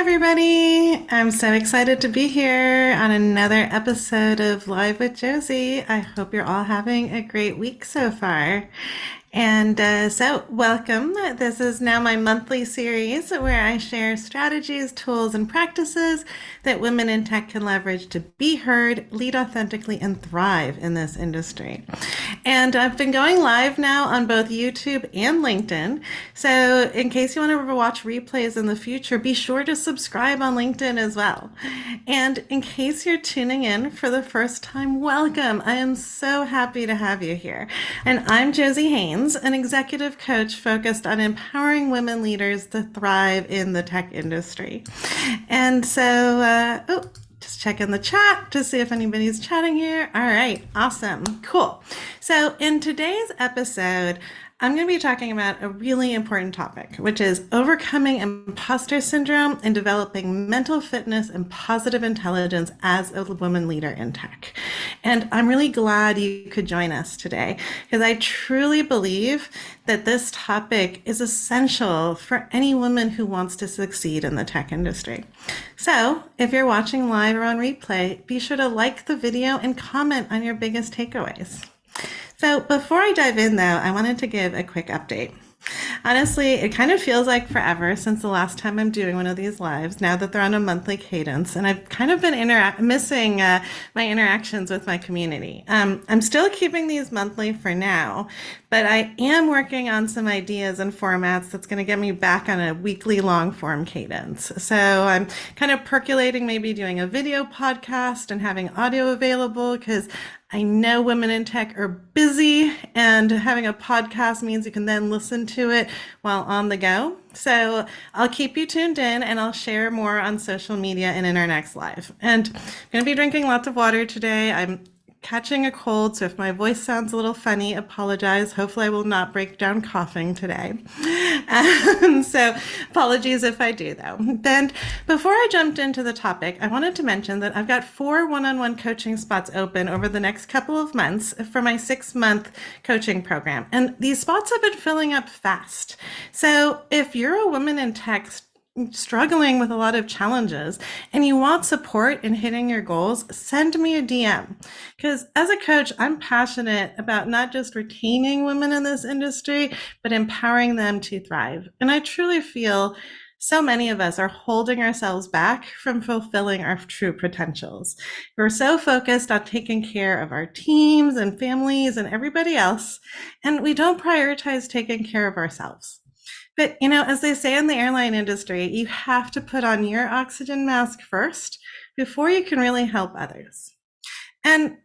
everybody. I'm so excited to be here on another episode of Live with Josie. I hope you're all having a great week so far. And welcome. This is now my monthly series where I share strategies, tools, and practices that women in tech can leverage to be heard, lead authentically, and thrive in this industry. And I've been going live now on both YouTube and LinkedIn. So in case you want to watch replays in the future, be sure to subscribe on LinkedIn as well. And in case you're tuning in for the first time, welcome. I am so happy to have you here. And I'm Josie Haynes, an executive coach focused on empowering women leaders to thrive in the tech industry. And so, just check in the chat to see if anybody's chatting here. All right, awesome, cool. So in today's episode, I'm going to be talking about a really important topic, which is overcoming imposter syndrome and developing mental fitness and positive intelligence as a woman leader in tech. And I'm really glad you could join us today because I truly believe that this topic is essential for any woman who wants to succeed in the tech industry. So if you're watching live or on replay, be sure to like the video and comment on your biggest takeaways. So before I dive in, though, I wanted to give a quick update. Honestly, it kind of feels like forever since the last time I'm doing one of these lives, now that they're on a monthly cadence, and I've kind of been missing my interactions with my community. I'm still keeping these monthly for now, but I am working on some ideas and formats that's going to get me back on a weekly long form cadence. So I'm kind of percolating maybe doing a video podcast and having audio available because I know women in tech are busy, and having a podcast means you can then listen to it while on the go. So I'll keep you tuned in, and I'll share more on social media and in our next live. And I'm going to be drinking lots of water today. I'm catching a cold, so if my voice sounds a little funny, apologize. Hopefully I will not break down coughing today. So apologies if I do, though. And before I jumped into the topic, I wanted to mention that I've got 4 one-on-one coaching spots open over the next couple of months for my 6-month coaching program. And these spots have been filling up fast. So if you're a woman in tech struggling with a lot of challenges and you want support in hitting your goals, send me a DM. Because as a coach, I'm passionate about not just retaining women in this industry, but empowering them to thrive. And I truly feel so many of us are holding ourselves back from fulfilling our true potentials. We're so focused on taking care of our teams and families and everybody else, and we don't prioritize taking care of ourselves. But, as they say in the airline industry, you have to put on your oxygen mask first before you can really help others. And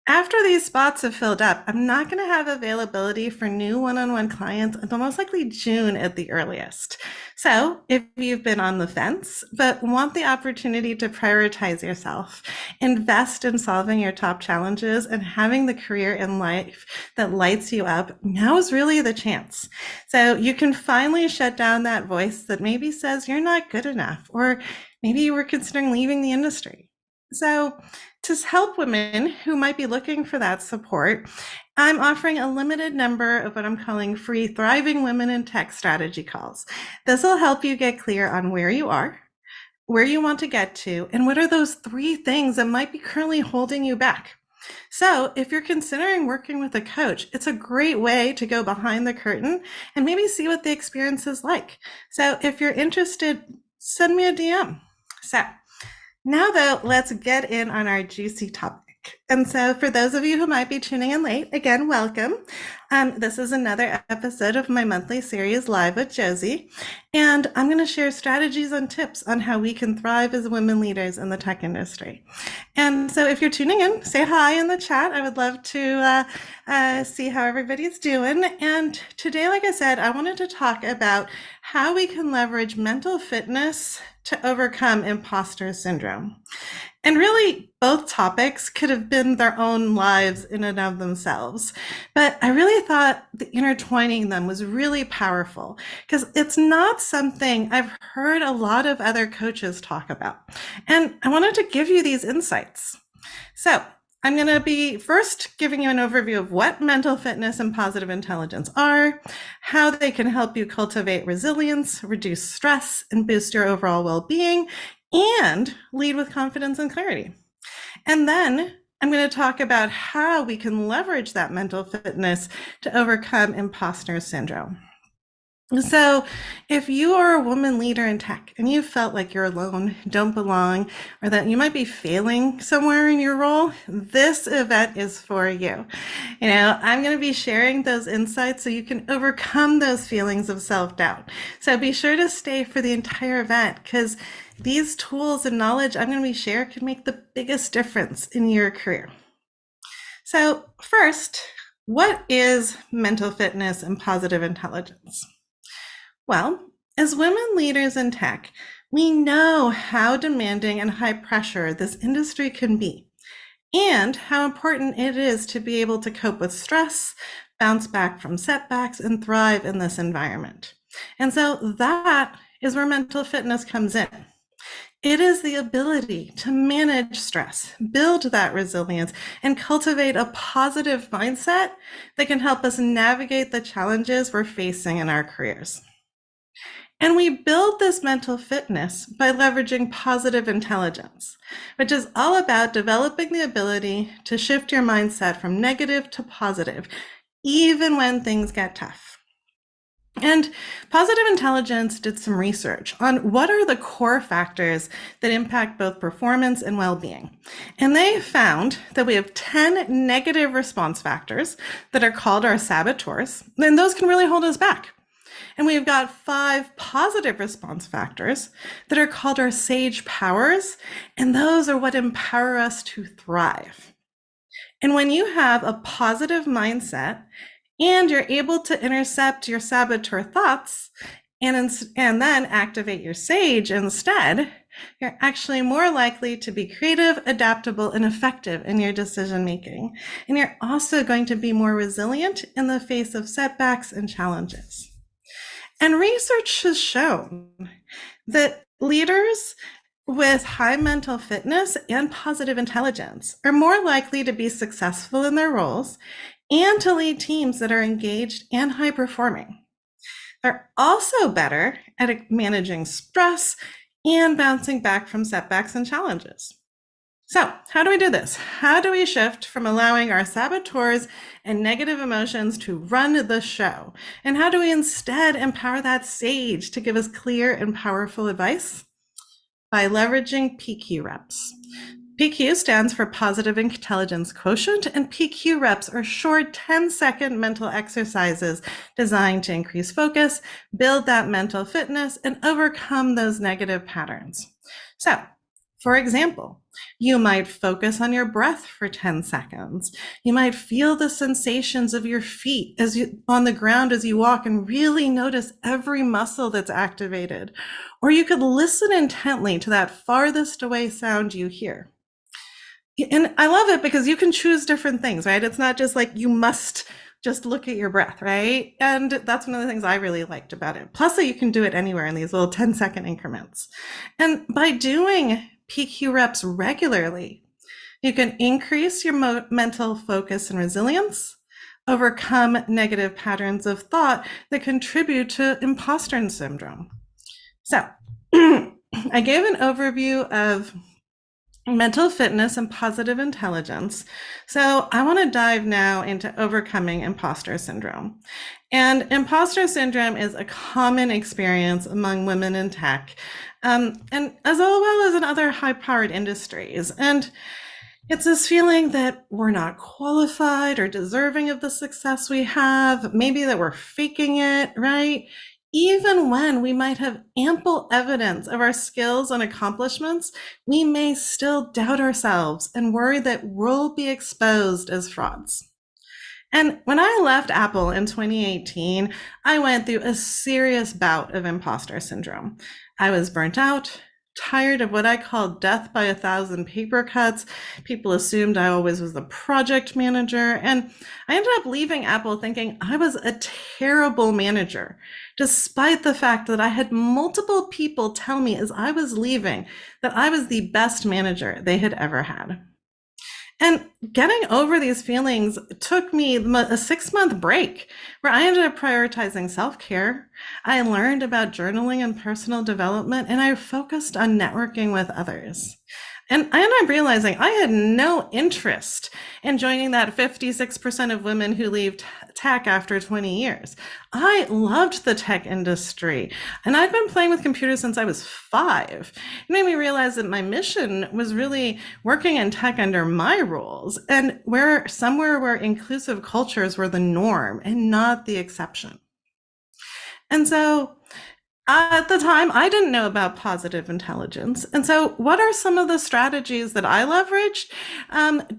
after these spots have filled up, I'm not going to have availability for new one-on-one clients until most likely June at the earliest. So if you've been on the fence, but want the opportunity to prioritize yourself, invest in solving your top challenges and having the career in life that lights you up, now is really the chance. So you can finally shut down that voice that maybe says you're not good enough, or maybe you were considering leaving the industry. So to help women who might be looking for that support, I'm offering a limited number of what I'm calling free Thriving Women in Tech strategy calls. This will help you get clear on where you are, where you want to get to, and what are those 3 things that might be currently holding you back. So if you're considering working with a coach, it's a great way to go behind the curtain and maybe see what the experience is like. So if you're interested, send me a DM. So now, though, let's get in on our juicy topic. And so for those of you who might be tuning in late, again, welcome. This is another episode of my monthly series, Live with Josie. And I'm going to share strategies and tips on how we can thrive as women leaders in the tech industry. And so if you're tuning in, say hi in the chat. I would love to see how everybody's doing. And today, like I said, I wanted to talk about how we can leverage mental fitness to overcome imposter syndrome. And really, both topics could have been their own lives in and of themselves. But I really thought the intertwining them was really powerful because it's not something I've heard a lot of other coaches talk about. And I wanted to give you these insights. So I'm going to be first giving you an overview of what mental fitness and positive intelligence are, how they can help you cultivate resilience, reduce stress, and boost your overall well-being, and lead with confidence and clarity. And then I'm going to talk about how we can leverage that mental fitness to overcome imposter syndrome. So, if you are a woman leader in tech and you felt like you're alone, don't belong, or that you might be failing somewhere in your role, this event is for you. I'm going to be sharing those insights so you can overcome those feelings of self-doubt. So be sure to stay for the entire event because these tools and knowledge I'm going to be sharing can make the biggest difference in your career. So first, what is mental fitness and positive intelligence? Well, as women leaders in tech, we know how demanding and high pressure this industry can be, and how important it is to be able to cope with stress, bounce back from setbacks, and thrive in this environment. And so that is where mental fitness comes in. It is the ability to manage stress, build that resilience, and cultivate a positive mindset that can help us navigate the challenges we're facing in our careers. And we build this mental fitness by leveraging positive intelligence, which is all about developing the ability to shift your mindset from negative to positive, even when things get tough. And positive intelligence did some research on what are the core factors that impact both performance and well-being. And they found that we have 10 negative response factors that are called our saboteurs, and those can really hold us back. And we've got 5 positive response factors that are called our sage powers, and those are what empower us to thrive. And when you have a positive mindset and you're able to intercept your saboteur thoughts and then activate your sage instead, you're actually more likely to be creative, adaptable, and effective in your decision making. And you're also going to be more resilient in the face of setbacks and challenges. And research has shown that leaders with high mental fitness and positive intelligence are more likely to be successful in their roles and to lead teams that are engaged and high performing. They're also better at managing stress and bouncing back from setbacks and challenges. So how do we do this? How do we shift from allowing our saboteurs and negative emotions to run the show? And how do we instead empower that sage to give us clear and powerful advice? By leveraging PQ reps. PQ stands for Positive Intelligence Quotient, and PQ reps are short 10-second mental exercises designed to increase focus, build that mental fitness, and overcome those negative patterns. So, for example, you might focus on your breath for 10 seconds. You might feel the sensations of your feet on the ground as you walk and really notice every muscle that's activated. Or you could listen intently to that farthest away sound you hear. And I love it because you can choose different things, right? It's not just like you must just look at your breath, right? And that's one of the things I really liked about it. Plus, you can do it anywhere in these little 10-second increments. And by doing PQ reps regularly, you can increase your mental focus and resilience, overcome negative patterns of thought that contribute to imposter syndrome. So I gave an overview of mental fitness and positive intelligence. So I want to dive now into overcoming imposter syndrome. And imposter syndrome is a common experience among women in tech, and as well as in other high-powered industries. And it's this feeling that we're not qualified or deserving of the success we have, maybe that we're faking it, right? Even when we might have ample evidence of our skills and accomplishments, we may still doubt ourselves and worry that we'll be exposed as frauds. And when I left Apple in 2018, I went through a serious bout of imposter syndrome. I was burnt out, tired of what I called death by 1,000 paper cuts. People assumed I always was the project manager. And I ended up leaving Apple thinking I was a terrible manager, despite the fact that I had multiple people tell me as I was leaving that I was the best manager they had ever had. And getting over these feelings took me a 6-month break where I ended up prioritizing self care. I learned about journaling and personal development, and I focused on networking with others. And I ended up realizing I had no interest in joining that 56% of women who leave tech after 20 years. I loved the tech industry, and I'd been playing with computers since I was 5. It made me realize that my mission was really working in tech under my rules and where somewhere where inclusive cultures were the norm and not the exception. And so at the time, I didn't know about positive intelligence. And so, what are some of the strategies that I leveraged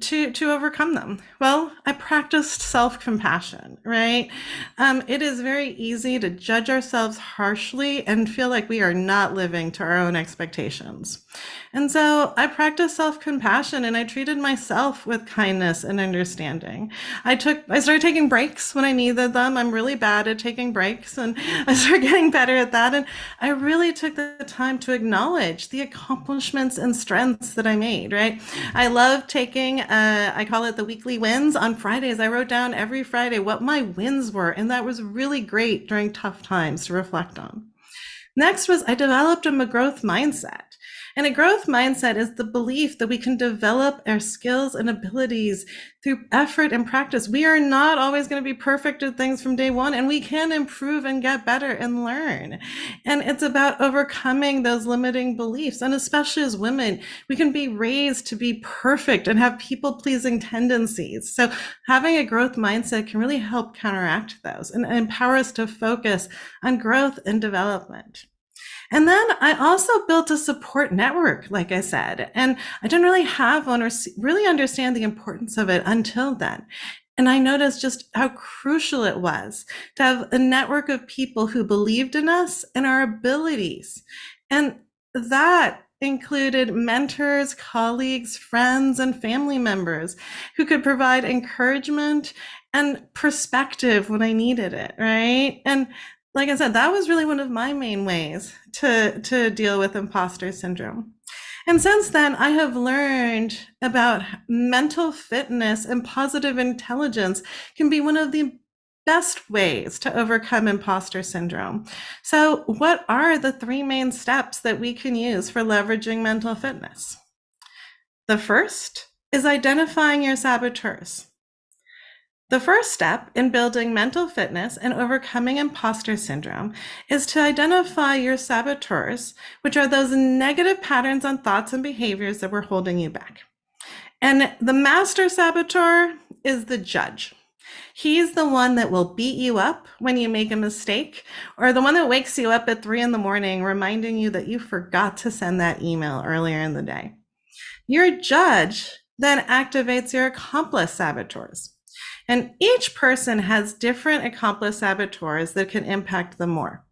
to overcome them? Well, I practiced self compassion, right? It is very easy to judge ourselves harshly and feel like we are not living to our own expectations. And so, I practiced self compassion and I treated myself with kindness and understanding. I started taking breaks when I needed them. I'm really bad at taking breaks, and I started getting better at that. And I really took the time to acknowledge the accomplishments and strengths that I made, right? I love taking, I call it the weekly wins on Fridays. I wrote down every Friday what my wins were, and that was really great during tough times to reflect on. Next was I developed a growth mindset. And a growth mindset is the belief that we can develop our skills and abilities through effort and practice. We are not always going to be perfect at things from day one, and we can improve and get better and learn. And it's about overcoming those limiting beliefs. And especially as women, we can be raised to be perfect and have people-pleasing tendencies. So having a growth mindset can really help counteract those and empower us to focus on growth and development. And then I also built a support network, like I said, and I didn't really have one or really understand the importance of it until then. And I noticed just how crucial it was to have a network of people who believed in us and our abilities. And that included mentors, colleagues, friends, and family members who could provide encouragement and perspective when I needed it, right? And like I said, that was really one of my main ways to deal with imposter syndrome. And since then, I have learned about mental fitness and positive intelligence can be one of the best ways to overcome imposter syndrome. So, what are the 3 main steps that we can use for leveraging mental fitness? The first is identifying your saboteurs. The first step in building mental fitness and overcoming imposter syndrome is to identify your saboteurs, which are those negative patterns on thoughts and behaviors that were holding you back. And the master saboteur is the judge. He's the one that will beat you up when you make a mistake, or the one that wakes you up at 3 a.m, reminding you that you forgot to send that email earlier in the day. Your judge then activates your accomplice saboteurs. And each person has different accomplice saboteurs that can impact them more.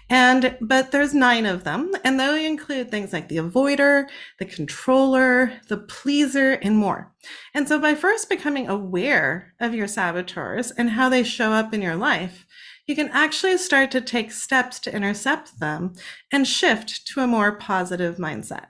But there's 9 of them, and they include things like the avoider, the controller, the pleaser, and more. And so by first becoming aware of your saboteurs and how they show up in your life, you can actually start to take steps to intercept them and shift to a more positive mindset.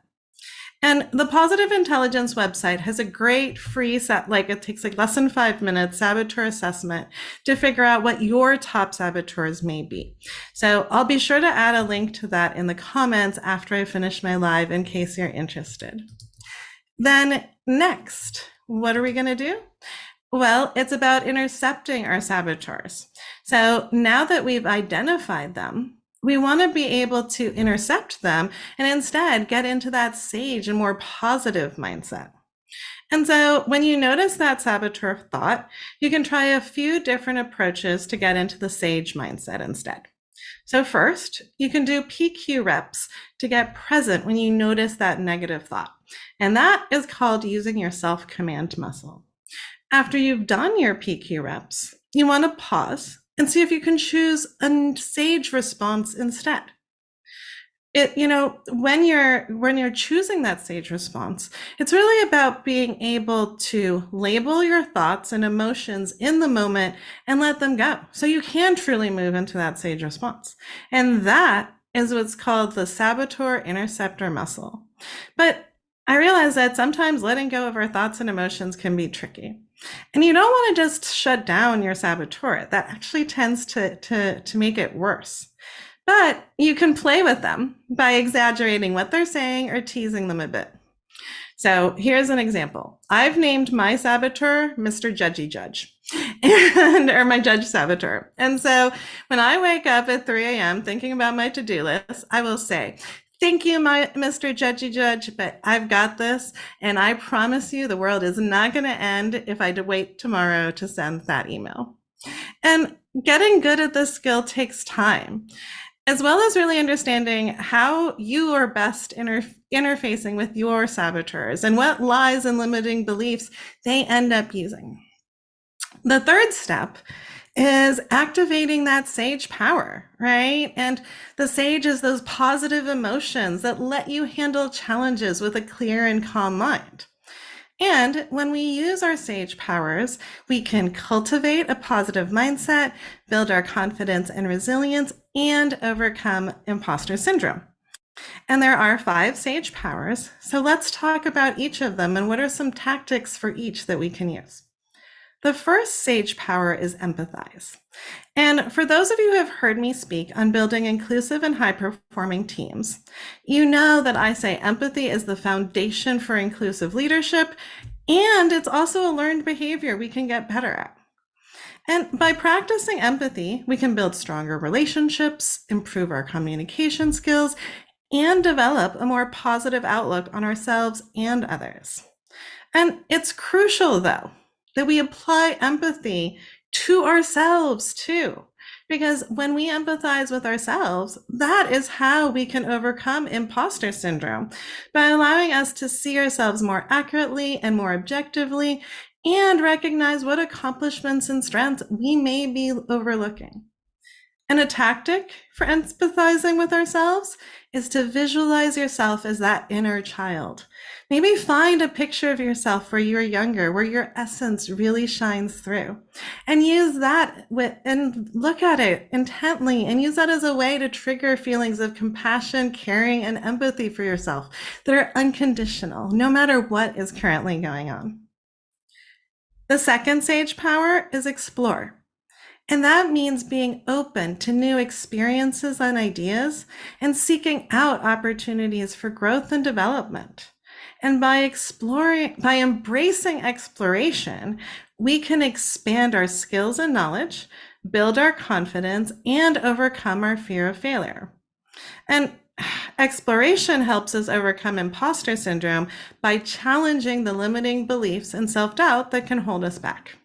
And the Positive Intelligence website has a great free set, like it takes like less than 5 minutes, saboteur assessment to figure out what your top saboteurs may be. So I'll be sure to add a link to that in the comments after I finish my live in case you're interested. Then next, what are we going to do? Well, it's about intercepting our saboteurs. So now that we've identified them, we want to be able to intercept them and instead get into that sage and more positive mindset. And so when you notice that saboteur thought, you can try a few different approaches to get into the sage mindset instead. So first, you can do PQ reps to get present when you notice that negative thought. And that is called using your self-command muscle. After you've done your PQ reps, you want to pause and see if you can choose a sage response instead. When you're choosing that sage response, it's really about being able to label your thoughts and emotions in the moment and let them go. So you can truly move into that sage response. And that is what's called the saboteur interceptor muscle. But I realize that sometimes letting go of our thoughts and emotions can be tricky. And you don't want to just shut down your saboteur. That actually tends to make it worse. But you can play with them by exaggerating what they're saying or teasing them a bit. So here's an example. I've named my saboteur Mr. Judgy Judge, or my judge saboteur. And so when I wake up at 3 a.m. thinking about my to-do list, I will say, thank you, my Mr. Judgy Judge, but I've got this. And I promise you the world is not going to end if I wait tomorrow to send that email. And getting good at this skill takes time, as well as really understanding how you are best interfacing with your saboteurs and what lies and limiting beliefs they end up using. The third step is activating that sage power, right? And the sage is those positive emotions that let you handle challenges with a clear and calm mind. And when we use our sage powers, we can cultivate a positive mindset, build our confidence and resilience, and overcome imposter syndrome. And there are 5 sage powers. So let's talk about each of them and what are some tactics for each that we can use. The first sage power is empathize. And for those of you who have heard me speak on building inclusive and high-performing teams, you know that I say empathy is the foundation for inclusive leadership, and it's also a learned behavior we can get better at. And by practicing empathy, we can build stronger relationships, improve our communication skills, and develop a more positive outlook on ourselves and others. And it's crucial, though, that we apply empathy to ourselves too. Because when we empathize with ourselves, that is how we can overcome imposter syndrome, by allowing us to see ourselves more accurately and more objectively and recognize what accomplishments and strengths we may be overlooking. And a tactic for empathizing with ourselves is to visualize yourself as that inner child. Maybe find a picture of yourself where you're younger, where your essence really shines through, and use that and look at it intently and use that as a way to trigger feelings of compassion, caring, and empathy for yourself that are unconditional, no matter what is currently going on. The second sage power is explore. And that means being open to new experiences and ideas and seeking out opportunities for growth and development. And by embracing exploration, we can expand our skills and knowledge, build our confidence, and overcome our fear of failure. And exploration helps us overcome imposter syndrome by challenging the limiting beliefs and self-doubt that can hold us back.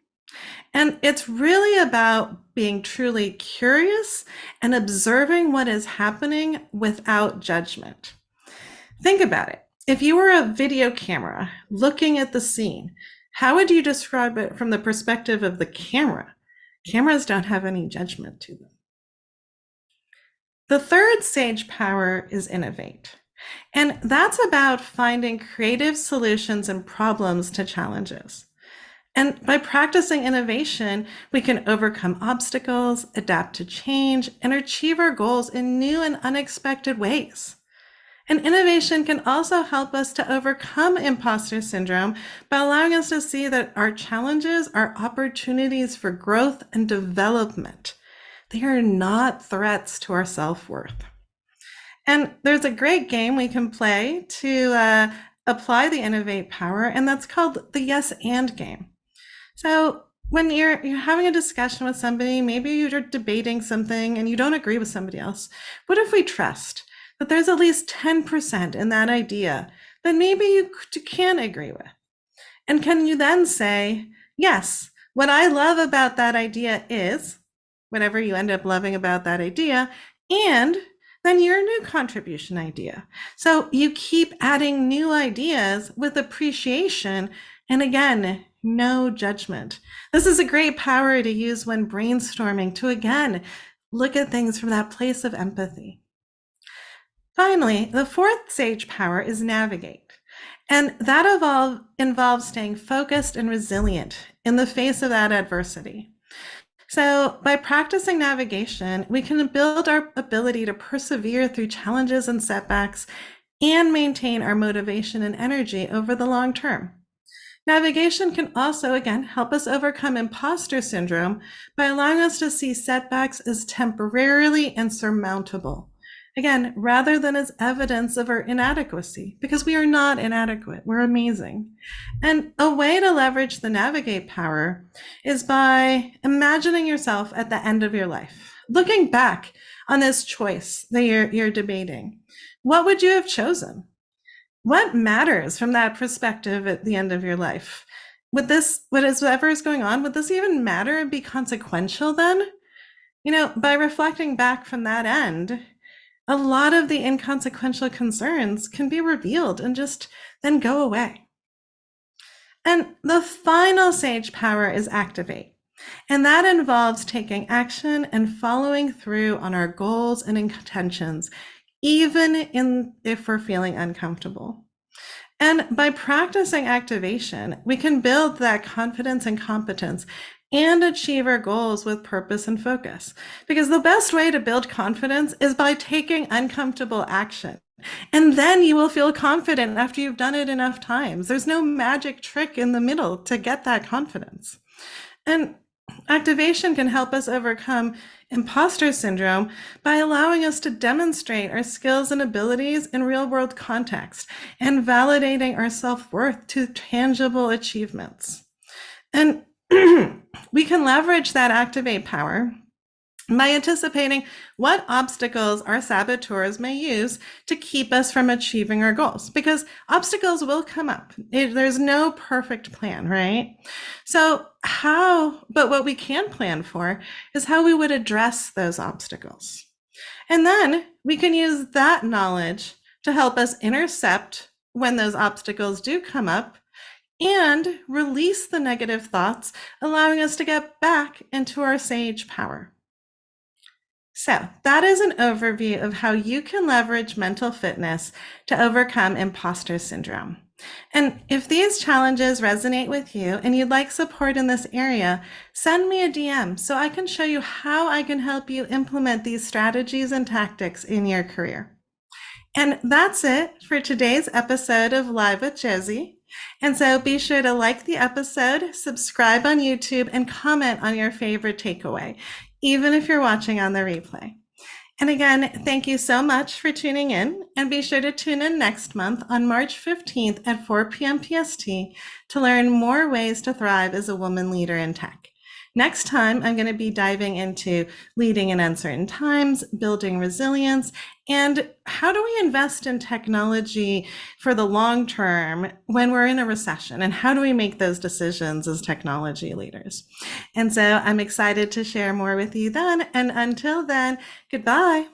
And it's really about being truly curious and observing what is happening without judgment. Think about it. If you were a video camera looking at the scene, how would you describe it from the perspective of the camera? Cameras don't have any judgment to them. The third sage power is innovate. And that's about finding creative solutions and problems to challenges. And by practicing innovation, we can overcome obstacles, adapt to change, and achieve our goals in new and unexpected ways. And innovation can also help us to overcome imposter syndrome by allowing us to see that our challenges are opportunities for growth and development. They are not threats to our self-worth. And there's a great game we can play to apply the innovate power, and that's called the yes and game. So when you're having a discussion with somebody, maybe you're debating something and you don't agree with somebody else. What if we trust that there's at least 10% in that idea that maybe you can agree with? And can you then say, yes, what I love about that idea is whatever you end up loving about that idea, and then your new contribution idea. So you keep adding new ideas with appreciation, and again, no judgment. This is a great power to use when brainstorming to, again, look at things from that place of empathy. Finally, the fourth sage power is navigate. And that involves staying focused and resilient in the face of that adversity. So by practicing navigation, we can build our ability to persevere through challenges and setbacks and maintain our motivation and energy over the long term. Navigation can also, again, help us overcome imposter syndrome by allowing us to see setbacks as temporarily and surmountable. Again, rather than as evidence of our inadequacy, because we are not inadequate, we're amazing. And a way to leverage the navigate power is by imagining yourself at the end of your life, looking back on this choice that you're debating. What would you have chosen? What matters from that perspective at the end of your life? Whatever is going on, would this even matter and be consequential then? By reflecting back from that end, a lot of the inconsequential concerns can be revealed and just then go away. And the final sage power is activate. And that involves taking action and following through on our goals and intentions, even if we're feeling uncomfortable. And by practicing activation, we can build that confidence and competence and achieve our goals with purpose and focus. Because the best way to build confidence is by taking uncomfortable action. And then you will feel confident after you've done it enough times. There's no magic trick in the middle to get that confidence. And activation can help us overcome imposter syndrome by allowing us to demonstrate our skills and abilities in real-world context and validating our self-worth to tangible achievements. And we can leverage that activate power by anticipating what obstacles our saboteurs may use to keep us from achieving our goals, because obstacles will come up. There's no perfect plan, right? But what we can plan for is how we would address those obstacles. And then we can use that knowledge to help us intercept when those obstacles do come up and release the negative thoughts, allowing us to get back into our sage power. So that is an overview of how you can leverage mental fitness to overcome imposter syndrome. And if these challenges resonate with you and you'd like support in this area, send me a DM so I can show you how I can help you implement these strategies and tactics in your career. And that's it for today's episode of Live with Jossie. And so be sure to like the episode, subscribe on YouTube, and comment on your favorite takeaway, even if you're watching on the replay. And again, thank you so much for tuning in, and be sure to tune in next month on March 15th at 4 p.m. PST to learn more ways to thrive as a woman leader in tech. Next time, I'm going to be diving into leading in uncertain times, building resilience, and how do we invest in technology for the long term when we're in a recession, and how do we make those decisions as technology leaders? And so I'm excited to share more with you then. And until then, goodbye.